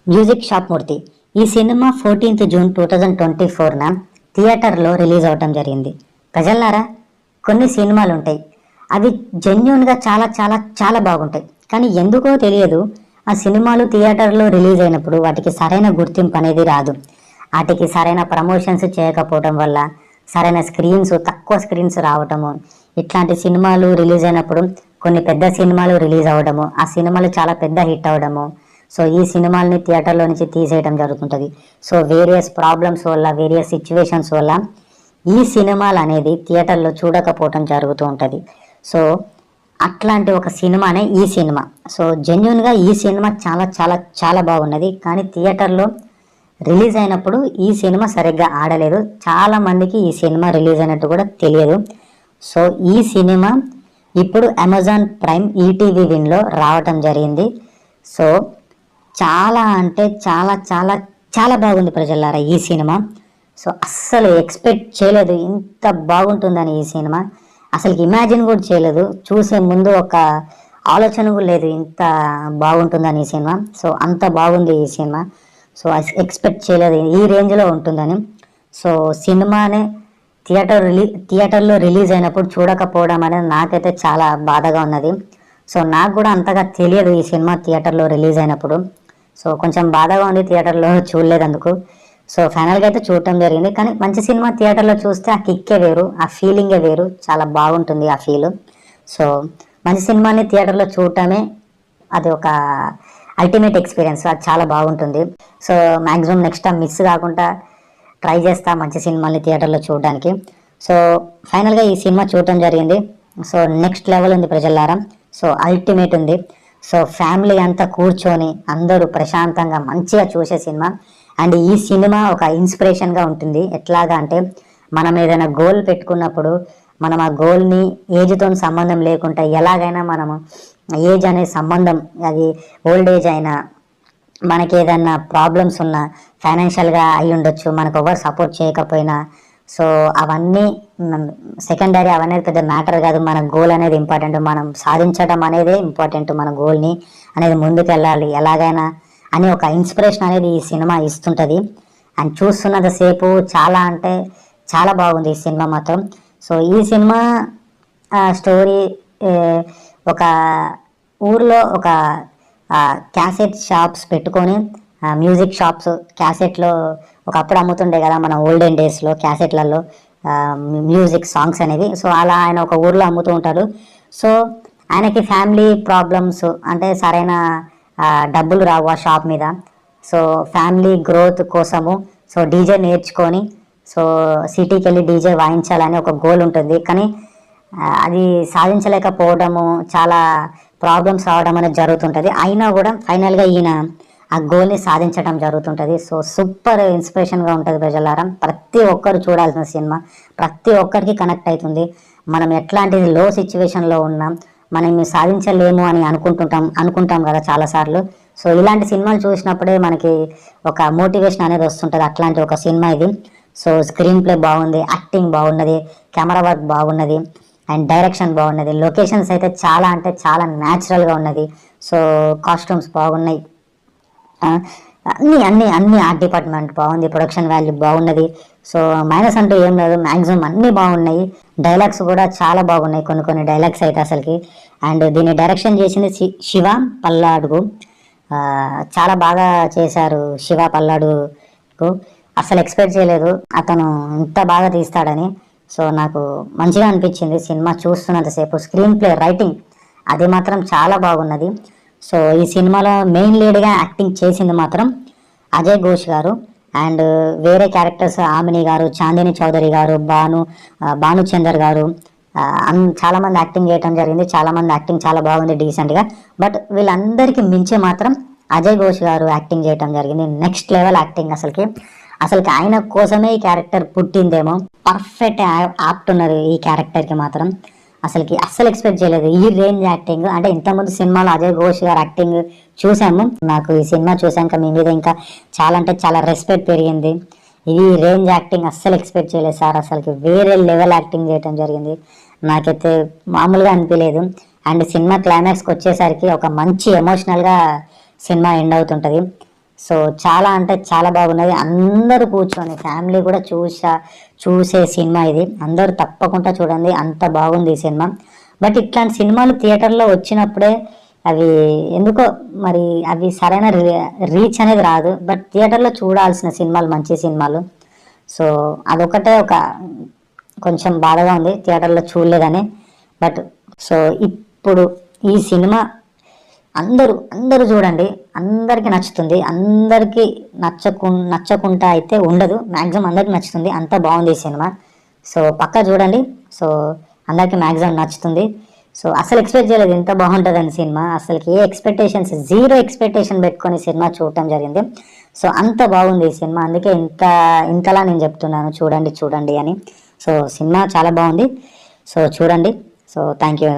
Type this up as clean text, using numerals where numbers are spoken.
Music shop మూర్తి. ఈ cinema 14th June 2024న థియేటర్లో release అవటం జరిగింది. ప్రజల్లారా, కొన్ని సినిమాలు ఉంటాయి, అవి జెన్యున్గా చాలా చాలా చాలా బాగుంటాయి. కానీ ఎందుకో తెలియదు, ఆ సినిమాలు థియేటర్లో రిలీజ్ అయినప్పుడు వాటికి సరైన గుర్తింపు అనేది రాదు. వాటికి సరైన ప్రమోషన్స్ చేయకపోవడం వల్ల, సరైన తక్కువ స్క్రీన్స్ రావటము, ఇట్లాంటి సినిమాలు రిలీజ్ అయినప్పుడు కొన్ని పెద్ద సినిమాలు రిలీజ్ అవ్వడము, ఆ సినిమాలు చాలా పెద్ద హిట్ అవ్వడము, సో ఈ సినిమాల్ని థియేటర్లో నుంచి తీసేయడం జరుగుతుంటుంది. సో వేరియస్ ప్రాబ్లమ్స్ వల్ల, వేరియస్ సిచ్యువేషన్స్ వల్ల ఈ సినిమాలు అనేది థియేటర్లో చూడకపోవటం జరుగుతూ ఉంటుంది. సో అట్లాంటి ఒక సినిమానే ఈ సినిమా. సో జెన్యున్గా ఈ సినిమా చాలా చాలా చాలా బాగున్నది. కానీ థియేటర్లో రిలీజ్ అయినప్పుడు ఈ సినిమా సరిగ్గా ఆడలేదు. చాలామందికి ఈ సినిమా రిలీజ్ అయినట్టు కూడా తెలియదు. సో ఈ సినిమా ఇప్పుడు అమెజాన్ ప్రైమ్ ఈటీవీ విన్లో రావటం జరిగింది. సో చాలా అంటే చాలా చాలా చాలా బాగుంది ప్రజలారా ఈ సినిమా. సో అస్సలు ఎక్స్పెక్ట్ చేయలేదు ఇంత బాగుంటుందని. ఈ సినిమా అసలు ఇమాజిన్ కూడా చేయలేదు. చూసే ముందు ఒక ఆలోచన కూడా లేదు ఇంత బాగుంటుందని ఈ సినిమా. సో అంత బాగుంది ఈ సినిమా. సో ఎక్స్పెక్ట్ చేయలేదు ఈ రేంజ్లో ఉంటుందని. సో సినిమానే థియేటర్లో రిలీజ్ అయినప్పుడు చూడకపోవడం అనేది నాకైతే చాలా బాధగా ఉన్నది. సో నాకు కూడా అంతగా తెలియదు ఈ సినిమా థియేటర్లో రిలీజ్ అయినప్పుడు. సో కొంచెం బాధగా ఉంది థియేటర్లో చూడలేదు అందుకు. సో ఫైనల్గా అయితే చూడటం జరిగింది. కానీ మంచి సినిమా థియేటర్లో చూస్తే ఆ కిక్కే వేరు, ఆ ఫీలింగే వేరు, చాలా బాగుంటుంది ఆ ఫీలు. సో మంచి సినిమాని థియేటర్లో చూడటమే అది ఒక అల్టిమేట్ ఎక్స్పీరియన్స్, అది చాలా బాగుంటుంది. So maximum next time miss కాకుండా ట్రై చేస్తా మంచి సినిమాని థియేటర్లో చూడడానికి. సో ఫైనల్గా ఈ సినిమా చూడటం జరిగింది. సో నెక్స్ట్ లెవెల్ ఉంది ప్రజలారా. సో అల్టిమేట్ ఉంది. సో ఫ్యామిలీ అంతా కూర్చొని అందరూ ప్రశాంతంగా మంచిగా చూసే సినిమా. అండ్ ఈ సినిమా ఒక ఇన్స్పిరేషన్గా ఉంటుంది. ఎట్లాగా అంటే, మనం ఏదైనా గోల్ పెట్టుకున్నప్పుడు మనం ఆ గోల్ని ఏజ్తో సంబంధం లేకుండా ఎలాగైనా మనము ఏజ్ అనే సంబంధం, అది ఓల్డ్ ఏజ్ అయినా, మనకి ఏదైనా ప్రాబ్లమ్స్ ఉన్నా, ఫైనాన్షియల్గా అయి ఉండొచ్చు, మనకు ఎవరు సపోర్ట్ చేయకపోయినా, సో అవన్నీ సెకండరీ, అవన్నీ పెద్ద మ్యాటర్ కాదు. మన గోల్ అనేది ఇంపార్టెంట్, మనం సాధించడం అనేది ఇంపార్టెంట్. మన గోల్ని అనేది ముందుకు వెళ్ళాలి ఎలాగైనా అని ఒక ఇన్స్పిరేషన్ అనేది ఈ సినిమా ఇస్తుంటుంది. అండ్ చూస్తున్నంతసేపు చాలా అంటే చాలా బాగుంది ఈ సినిమా మాత్రం. సో ఈ సినిమా స్టోరీ ఒక ఊర్లో ఒక క్యాసెట్ షాప్స్ పెట్టుకొని, మ్యూజిక్ షాప్స్, క్యాసెట్లో ఒకప్పుడు అమ్ముతుండే కదా మన ఓల్డెన్ డేస్లో క్యాసెట్లలో మ్యూజిక్ సాంగ్స్ అనేవి. సో అలా ఆయన ఒక ఊర్లో అమ్ముతూ ఉంటారు. సో ఆయనకి ఫ్యామిలీ ప్రాబ్లమ్స్, అంటే సరైన డబ్బులు రావు ఆ షాప్ మీద. సో ఫ్యామిలీ గ్రోత్ కోసము సో డీజే నేర్చుకొని సో సిటీకి వెళ్ళి డీజే వాయించాలని ఒక గోల్ ఉంటుంది. కానీ అది సాధించలేకపోవడము, చాలా ప్రాబ్లమ్స్ రావడం అనేది జరుగుతుంటుంది. అయినా కూడా ఫైనల్గా ఈయన ఆ గోల్ని సాధించడం జరుగుతుంటుంది. సో సూపర్ ఇన్స్పిరేషన్గా ఉంటుంది ప్రజలారా. ప్రతి ఒక్కరు చూడాల్సిన సినిమా, ప్రతి ఒక్కరికి కనెక్ట్ అవుతుంది. మనం ఎట్లాంటి లో సిచ్యువేషన్లో ఉన్నాం, మనం సాధించలేము అని అనుకుంటాం కదా చాలాసార్లు. సో ఇలాంటి సినిమాలు చూసినప్పుడే మనకి ఒక మోటివేషన్ అనేది వస్తుంటుంది. అట్లాంటి ఒక సినిమా ఇది. సో స్క్రీన్ ప్లే బాగుంది, యాక్టింగ్ బాగున్నది, కెమెరా వర్క్ బాగున్నది, అండ్ డైరెక్షన్ బాగున్నది. లొకేషన్స్ అయితే చాలా అంటే చాలా న్యాచురల్గా ఉన్నది. సో కాస్ట్యూమ్స్ బాగున్నాయి, అన్ని ఆర్ట్ డిపార్ట్మెంట్ బాగుంది, ప్రొడక్షన్ వాల్యూ బాగున్నది. సో మైనస్ అంటూ ఏం లేదు, మ్యాక్సిమం అన్నీ బాగున్నాయి. డైలాగ్స్ కూడా చాలా బాగున్నాయి, కొన్ని డైలాగ్స్ అయితే అసలుకి. అండ్ దీన్ని డైరెక్షన్ చేసింది శివ పల్లాడుగు. చాలా బాగా చేశారు శివ పల్లాడుగు. అసలు ఎక్స్పెక్ట్ చేయలేదు అతను ఇంత బాగా తీస్తాడని. సో నాకు మంచిగా అనిపించింది సినిమా చూస్తున్నంతసేపు. స్క్రీన్ ప్లే, రైటింగ్ అది మాత్రం చాలా బాగున్నది. సో ఈ సినిమాలో మెయిన్ లీడ్గా యాక్టింగ్ చేసింది మాత్రం అజయ్ ఘోష్ గారు. అండ్ వేరే క్యారెక్టర్స్ ఆమిని గారు, చాందిని చౌదరి గారు, భానుచందర్ గారు, చాలామంది యాక్టింగ్ చేయడం జరిగింది. చాలామంది యాక్టింగ్ చాలా బాగుంది డీసెంట్గా. బట్ వీళ్ళందరికీ మించి మాత్రం అజయ్ ఘోష్ గారు యాక్టింగ్ చేయడం జరిగింది. Next level acting. అసలుకి ఆయన కోసమే ఈ క్యారెక్టర్ పుట్టిందేమో. పర్ఫెక్ట్ యాప్ట్ ఉన్నారు ఈ క్యారెక్టర్కి మాత్రం. అస్సలు ఎక్స్పెక్ట్ చేయలేదు ఈ రేంజ్ యాక్టింగ్. అంటే ఇంతకుముందు సినిమాలో అజయ్ ఘోష్ గారు యాక్టింగ్ చూసాము. నాకు ఈ సినిమా చూసాక మీ మీద ఇంకా చాలా అంటే చాలా రెస్పెక్ట్ పెరిగింది. ఇది రేంజ్ యాక్టింగ్ అస్సలు ఎక్స్పెక్ట్ చేయలేదు సార్. అసలుకి వేరే లెవెల్ యాక్టింగ్ చేయడం జరిగింది. నాకైతే మామూలుగా అనిపించలేదు. అండ్ సినిమా క్లైమాక్స్కి వచ్చేసరికి ఒక మంచి ఎమోషనల్గా సినిమా ఎండ్ అవుతుంటుంది. సో చాలా అంటే చాలా బాగున్నది. అందరూ కూర్చొని ఫ్యామిలీ కూడా చూసే సినిమా ఇది. అందరూ తప్పకుండా చూడండి, అంత బాగుంది ఈ సినిమా. బట్ ఇట్లాంటి సినిమాలు థియేటర్లో వచ్చినప్పుడే అవి ఎందుకో మరి అవి సరైన రీచ్ అనేది రాదు. బట్ థియేటర్లో చూడాల్సిన సినిమాలు మంచి సినిమాలు. సో అదొకటే కొంచెం బాధగా ఉంది థియేటర్లో చూడలేదని. బట్ సో ఇప్పుడు ఈ సినిమా అందరూ చూడండి, అందరికీ నచ్చుతుంది. అందరికీ నచ్చకుండా అయితే ఉండదు, మ్యాక్సిమం అందరికీ నచ్చుతుంది. అంత బాగుంది ఈ సినిమా. సో పక్కా చూడండి. సో అందరికీ మ్యాక్సిమం నచ్చుతుంది. సో అసలు ఎక్స్పెక్ట్ చేయలేదు ఇంత బాగుంటుందని సినిమా. అసలుకి జీరో ఎక్స్పెక్టేషన్ పెట్టుకొని సినిమా చూడటం జరిగింది. సో అంత బాగుంది ఈ సినిమా. అందుకే ఇంతలా నేను చెప్తున్నాను చూడండి అని. సో సినిమా చాలా బాగుంది. సో చూడండి. So thank you.